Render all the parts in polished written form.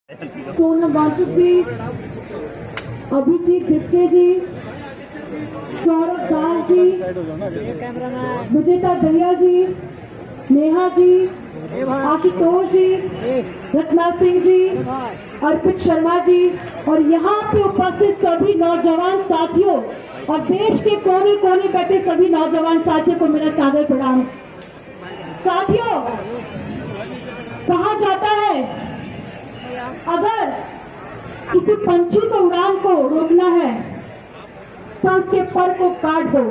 सोनम वांचुक जी, अभिजीत दिप्के जी, सौरभ दास जी, विजेता दहिया जी, नेहा जी, आशुतोष जी, रत्ना सिंह जी, अर्पित शर्मा जी और यहाँ पे उपस्थित सभी नौजवान साथियों और देश के कोने कोने बैठे सभी नौजवान साथियों को मेरा सादर प्रणाम। साथियों, कहा जाता है अगर किसी पंछी को उड़ान को रोकना है तो उसके पर को काट दो।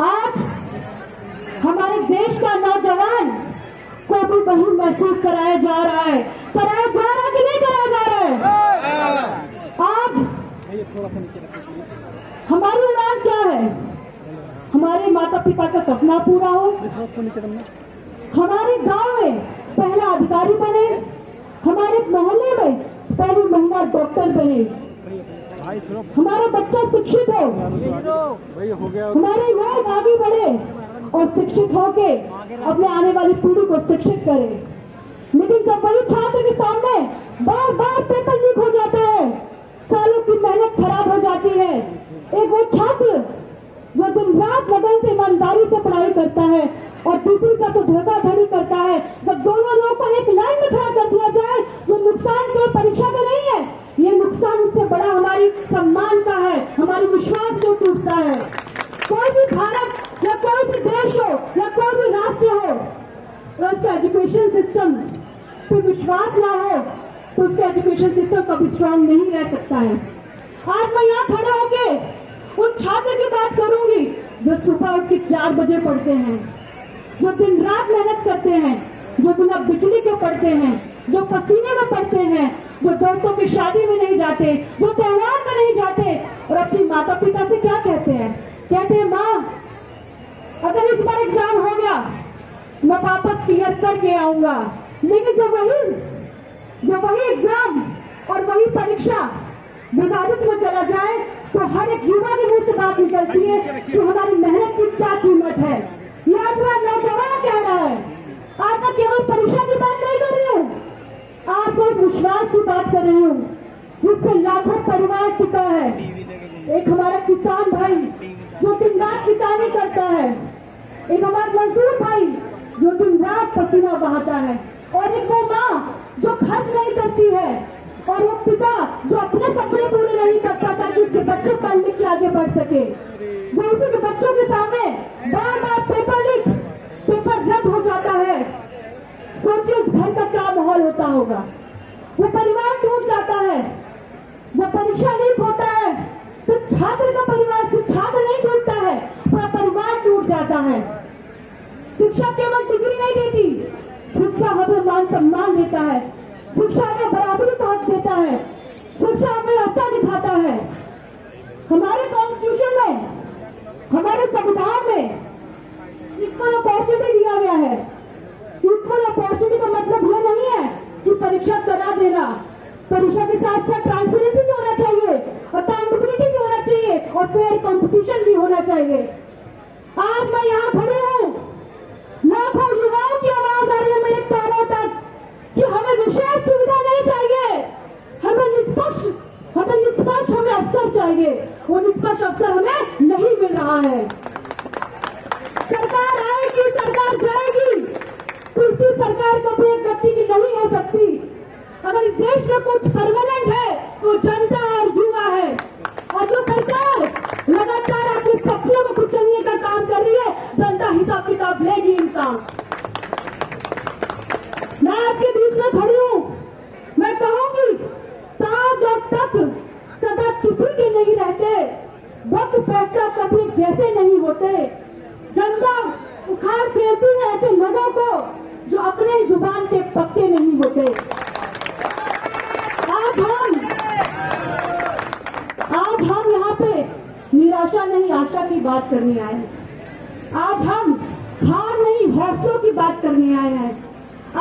आज हमारे देश का नौजवान को भी वही महसूस कराया जा रहा है। कराया जा रहा है कि नहीं कराया जा रहा है? आज हमारी उड़ान क्या है? हमारे माता पिता का सपना पूरा हो, हमारे गांव में पहला अधिकारी बने, हमारे मोहल्ले में पहली महिला डॉक्टर बने, हमारा बच्चा शिक्षित हो, हमारे लोग आगे बढ़े और शिक्षित होके अपने आने वाली पीढ़ी को शिक्षित करे। लेकिन जब वही छात्र के सामने बार बार पेपर लीक हो जाता है, सालों की मेहनत खराब हो जाती है, एक वो छात्र जो दिन रात लगन से ईमानदारी से पढ़ाई करता है और दूसरी का तो धोखाधड़ी करता है, जब दोनों लोगों को एक लाइन में खड़ा कर दिया जाए, ये नुकसान केवल परीक्षा का नहीं है, ये नुकसान उससे बड़ा हमारी सम्मान का है, हमारी विश्वास जो टूटता है। कोई भी भारत या कोई भी देश हो या कोई भी राष्ट्र हो, तो उसका एजुकेशन सिस्टम पे विश्वास ना हो तो उसका एजुकेशन सिस्टम कभी स्ट्रांग नहीं रह सकता है। आज मैं यहाँ खड़ा होके उन छात्र की बात करूंगी जो सुबह उठ के 4 बजे पढ़ते हैं, जो दिन रात मेहनत करते हैं, जो बिना बिजली के पढ़ते हैं, जो पसीने में पढ़ते हैं, जो दोस्तों की शादी में नहीं जाते, जो त्योहार में नहीं जाते और अपनी माता पिता से क्या कहते हैं? कहते हैं माँ, अगर इस बार एग्जाम हो गया मैं वापस क्लियर करके आऊंगा। लेकिन जब वही एग्जाम और वही परीक्षा विवादित में चला जाए तो हर एक युवा के मुंह से बात निकलती है कि हमारी मेहनत की क्या कीमत है। ये आज मैं नौजवान कह रहा है। आज मैं केवल परीक्षा की बात नहीं कर रही हूँ, आज मैं उस विश्वास की बात कर रही हूँ जिसपे लाखों परिवार टिका है। एक हमारा किसान भाई जो दिन रात किसानी करता है, एक हमारा मजदूर भाई जो दिन रात पसीना बहाता है, और एक वो माँ जो खर्च नहीं करती है, और वो पिता जो अपने सपने पूरे नहीं करता ताकि उसके बच्चे पढ़ लिख के आगे बढ़ सके, जो उसी के बच्चों के सामने बार बार पेपर रद्द हो जाता है। सोचिए उस घर का क्या माहौल होता होगा। वो परिवार टूट जाता है। जब परीक्षा लीक होता है तो छात्र का परिवार सिर्फ छात्र नहीं टूटता है, पूरा परिवार टूट जाता है। शिक्षा केवल डिग्री नहीं देती, शिक्षा हमें मान सम्मान देता है, शिक्षा हमें बराबरी का हक देता है, शिक्षा हमें रास्ता दिखाता है। हमारे कॉन्स्टिट्यूशन में, हमारे संविधान में इक्वल अपॉर्चुनिटी दिया गया है। इक्वल अपॉर्चुनिटी का मतलब यह नहीं है कि परीक्षा करा देना, परीक्षा के साथ साथ ट्रांसपेरेंसी भी होना चाहिए, अकाउंटेबिलिटी भी होना चाहिए और फेयर कंपटीशन भी होना चाहिए। आज मैं यहाँ खड़ी हूँ, लाखों युवाओं की आवाज आ रही है मेरे कानों तक कि हमें विशेष सुविधा नहीं चाहिए, हमें निष्पक्ष हमें अवसर चाहिए। वो निष्पक्ष अवसर हमें नहीं मिल रहा है। सरकार आएगी, सरकार जाएगी, कुर्सी सरकार कभी एक व्यक्ति की नहीं हो सकती। अगर इस देश में कुछ परमानेंट है तो जनता और युवा है, और जो सरकार लगातार आपके सपनों को कुचलने का काम कर रही है, जनता हिसाब किताब लेगी इनका। मैं आपके बीच में खड़ी हूँ, मैं कहूंगी ताज और तख्त सदा किसी के नहीं रहते, वक्त फैसला कभी एक जैसे नहीं होते। जनता उखाड़ फेरती है ऐसे लोगों को जो अपने जुबान के पक्के नहीं होते। आज हम यहाँ पे निराशा नहीं आशा की बात करने आए हैं। आज हम हार नहीं हौसलों की बात करने आए हैं।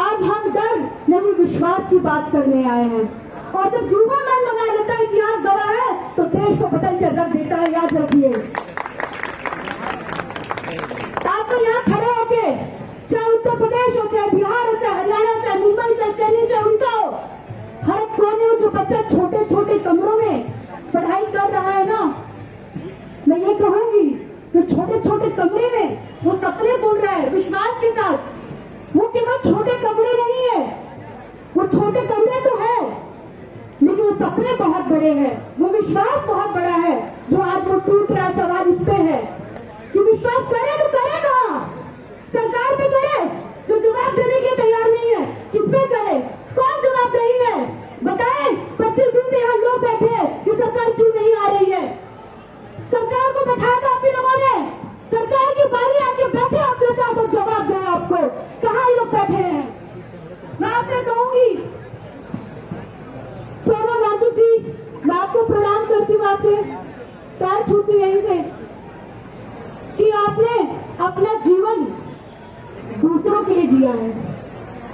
आज हम डर नहीं विश्वास की बात करने आए हैं। और जब युवा मन बना लेता है इतिहास गवाह है तो देश को बदल कर रख देता है, याद रखिए। आपको यहाँ खड़े होके, चाहे उत्तर प्रदेश हो, चाहे बिहार हो, चाहे हरियाणा, चाहे मुंबई, चाहे चेन्नई, चाहे उड़ीसा हो, छोटे कमरे तो है, लेकिन वो सपने बहुत बड़े हैं, वो विश्वास बहुत बड़ा है जो आज वो टूट रहा है। सवाल इस पे है कि विश्वास करे तो करे कहाँ? सरकार पे करे जो जवाब देने के तैयार नहीं है। किस पे करे? कौन जवाब नहीं है? बताएं। 25 दिन से यहाँ लोग बैठे हैं कि सरकार क्यों नहीं आ रही है? सरकार को बैठाया था आप लोगों ने, सरकार की बारी आके बैठे आपके साथ और जवाब दे आपको। कहाँ ये लोग बैठे हैं? मैं आपसे कहूंगी सोनम राजू जी, मैं आपको प्रणाम करती हूँ, आपके पैर छूती यहीं से कि आपने अपना जीवन दूसरों के लिए जिया है।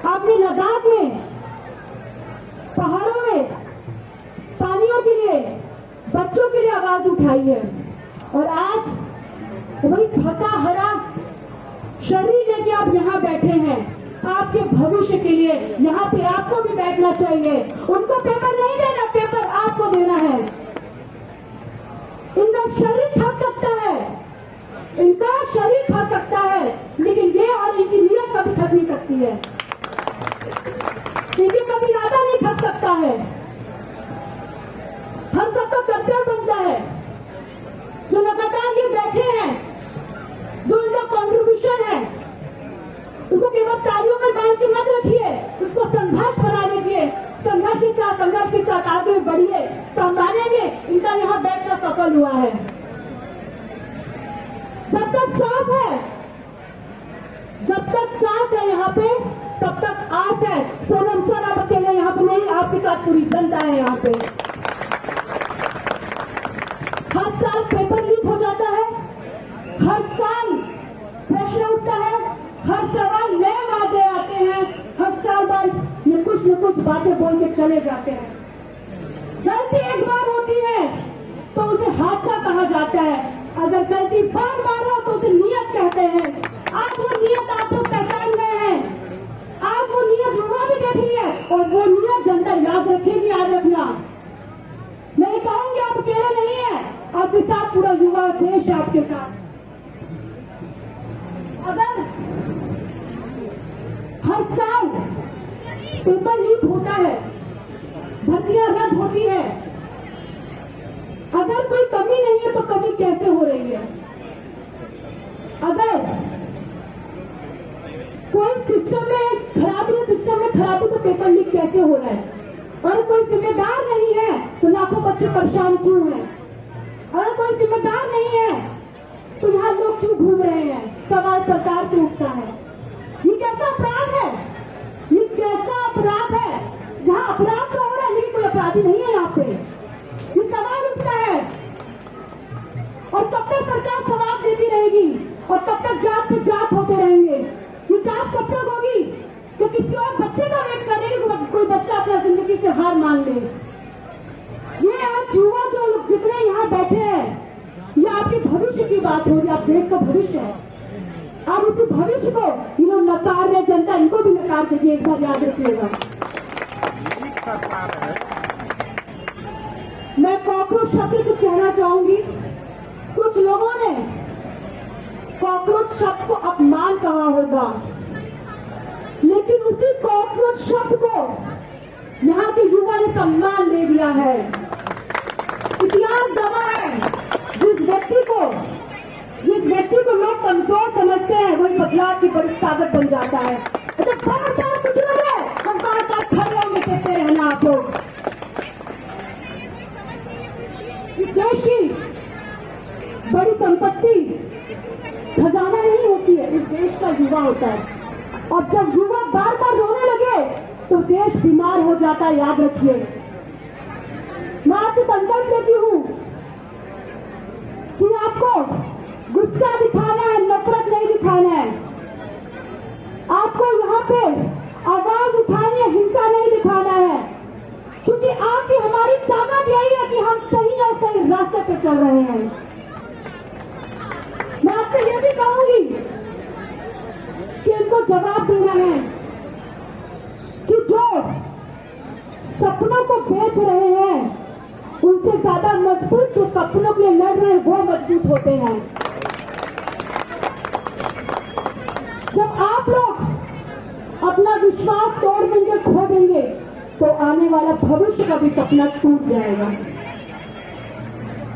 आपने लद्दाख में, पहाड़ों में, पानियों के लिए, बच्चों के लिए आवाज उठाई है और आज वही थका हरा शरीर लेके आप यहाँ बैठे हैं आपके भविष्य के लिए। यहाँ पे आपको भी बैठना चाहिए। उनको पेपर नहीं देना, पेपर आपको देना है। इनका शरीर थक सकता है, इनका शरीर थक सकता है, लेकिन ये और इनकी नीयत कभी थक नहीं सकती है, इनकी कभी इरादा नहीं थक सकता है। हम सबका कर्तव्य बनता है जो लगातार ये बैठे हैं, जो इनका कॉन्ट्रीब्यूशन है, उसको केवल तालियों में बांध के मत रखिए, उसको संघर्ष बना लीजिए। संघर्ष के साथ आगे बढ़िए तो हम मानेंगे इनका यहाँ बैठना सफल हुआ है। जब तक सांस है यहाँ पे, तब तक आस है। सोनम सर आप अकेले यहाँ पे नहीं, आपके साथ पूरी जनता है यहाँ पे। हर साल पेपर लीक हो जाता है, हर साल प्रश्न उठता है, हर सवाल नए वादे आते हैं, हर साल बाद ये कुछ न कुछ बातें बोल के चले जाते हैं। गलती एक बार होती है तो उसे हादसा कहा जाता है, अगर गलती बार बार हो तो उसे नियत कहते हैं। आज वो नियत आप लोग पहचान गए हैं, आज वो नियत युवा भी देख रही है और वो नियत जनता याद रखेगी। याद रखना, मैं ये कहूंगी आप अकेले नहीं है, आपके साथ पूरा युवा देश है आपके साथ। अगर हर साल पेपर लीक होता है, भर्तियां रद्द होती है, अगर कोई कमी नहीं है तो कमी कैसे हो रही है? अगर कोई सिस्टम में खराबी तो पेपर लीक कैसे हो रहा है? और कोई जिम्मेदार नहीं है तो लाखों बच्चे परेशान क्यों हैं? अगर कोई जिम्मेदार नहीं है तो यहाँ लोग क्यों घूम रहे हैं? सवाल सरकार पे उठता है। ये कैसा अपराध है? ये कैसा अपराध है जहाँ अपराध तो हो रहा है लेकिन कोई अपराधी नहीं है यहाँ पे? ये सवाल उठता है और कब तक सरकार जवाब देती रहेगी और कब तक जात पे जात होते रहेंगे? ये जात कब तक होगी कि किसी और बच्चे का वेट कर रहे हैं, कोई बच्चा अपना जिंदगी से हार मान ले? ये आज युवा जो लोग जितने यहाँ बैठे हैं, ये आपके भविष्य की बात हो रही है, आप देश का भविष्य है। आप उस भविष्य को ये लोग नकार रहे, जनता इनको भी नकार देगी, एक बार याद रखिएगा। मैं कॉकरोच शब्द को कहना चाहूंगी, कुछ लोगों ने कॉकरोच शब्द को अपमान कहा होगा, लेकिन उसी कॉकरोच शब्द को यहाँ के युवा ने सम्मान दे दिया है। इतिहास गवाह है, जिस व्यक्ति को लोग कमजोर समझते हैं वही बदलाव की बड़ी ताकत बन जाता है। तो बार कुछ लगे हम बार खड़े होंगे कहते रहना आप लोग। इस देश की बड़ी संपत्ति खजाना नहीं होती है, इस देश का युवा होता है। और जब युवा बार बार रोने लगे तो देश बीमार हो जाता है, याद रखिए। मैं आपसे संकल्प लेती हूँ कि आपको गुस्सा दिखाना है, नफरत नहीं दिखाना है। आपको यहाँ पे आवाज उठानी है, हिंसा नहीं दिखाना है, क्योंकि आपकी हमारी ताकत यही है कि हम सही और सही रास्ते पे चल रहे हैं। मैं आपसे ये भी कहूंगी कि इनको जवाब देना है कि जो सपनों को बेच रहे हैं उनसे ज्यादा मजबूत जो सपनों के लिए लड़ रहे हैं वो मजबूत होते हैं। जब आप लोग अपना विश्वास तोड़ देंगे, खो देंगे, आने वाला भविष्य का भी सपना टूट जाएगा।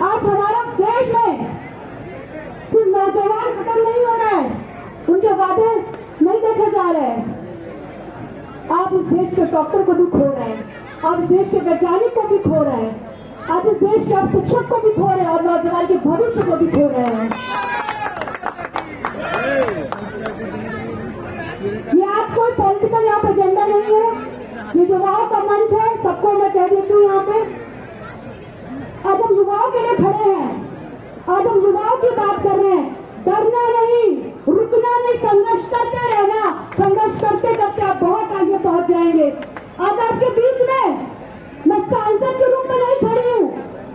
आज हमारा देश में सिर्फ नौजवान खत्म नहीं हो रहा है, उनके वादे नहीं देखे जा रहे हैं। आप इस देश के डॉक्टर को भी खो रहे हैं, आप इस देश के वैज्ञानिक को भी खो रहे हैं, आज इस देश के आप शिक्षक को भी खो रहे हैं और नौजवान के भविष्य को भी खो रहे हैं। ये आज कोई पॉलिटिकल यहाँ पे एजेंडा नहीं है, ये युवाओं का मंच है, सबको मैं कह देती हूँ यहाँ पे। आज हम युवाओं के लिए खड़े हैं, आज हम युवाओं की बात कर रहे हैं। डरना नहीं, रुकना नहीं, संघर्ष करते रहना। संघर्ष करते करते आप बहुत आगे पहुंच जाएंगे। आज आपके बीच में मैं सांसद के रूप में नहीं खड़ी हूँ,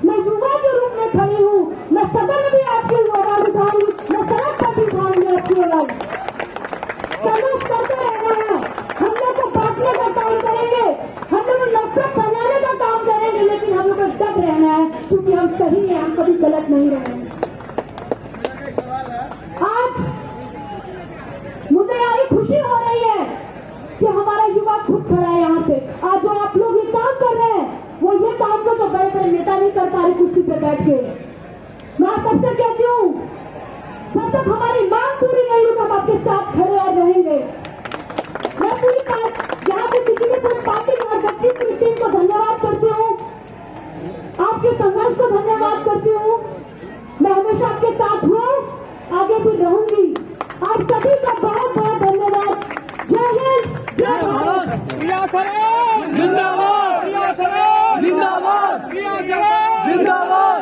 मैं युवा के रूप में खड़ी हूँ। मैं सदन में भी आपकी आवाज उठाऊंगी, मैं सड़क पर भी उठाऊंगी आपकी आवाज। संघर्ष करते रहना है, हम लोग को बांटने का काम करेंगे, हम लोग नफरत बनाने का काम करेंगे, लेकिन हम लोग को डट रहना है क्योंकि हम सही हैं, हम कभी गलत नहीं रहे। आज मुझे आई खुशी हो रही है कि हमारा युवा खुद खड़ा है यहाँ पे। आज जो आप लोग ये काम कर रहे हैं, वो ये काम को जो बड़े बड़े नेता नहीं कर पा रहे कुर्सी पे बैठ के। मैं आप सबसे कहती हूँ, जब तक हमारी मांग पूरी नहीं होगी हम आपके साथ खड़े और रहेंगे। मैं पूरी यहाँ पे किसी भी पूरी पार्टी और व्यक्ति पूरी टीम को धन्यवाद करती हूँ, आपके संघर्ष को धन्यवाद करती हूँ। मैं हमेशा आपके साथ हूँ, आगे भी रहूंगी। आप सभी का बहुत बहुत धन्यवाद। जय हिंद, जय भारत। जिंदाबाद, जिंदाबाद, जिंदाबाद।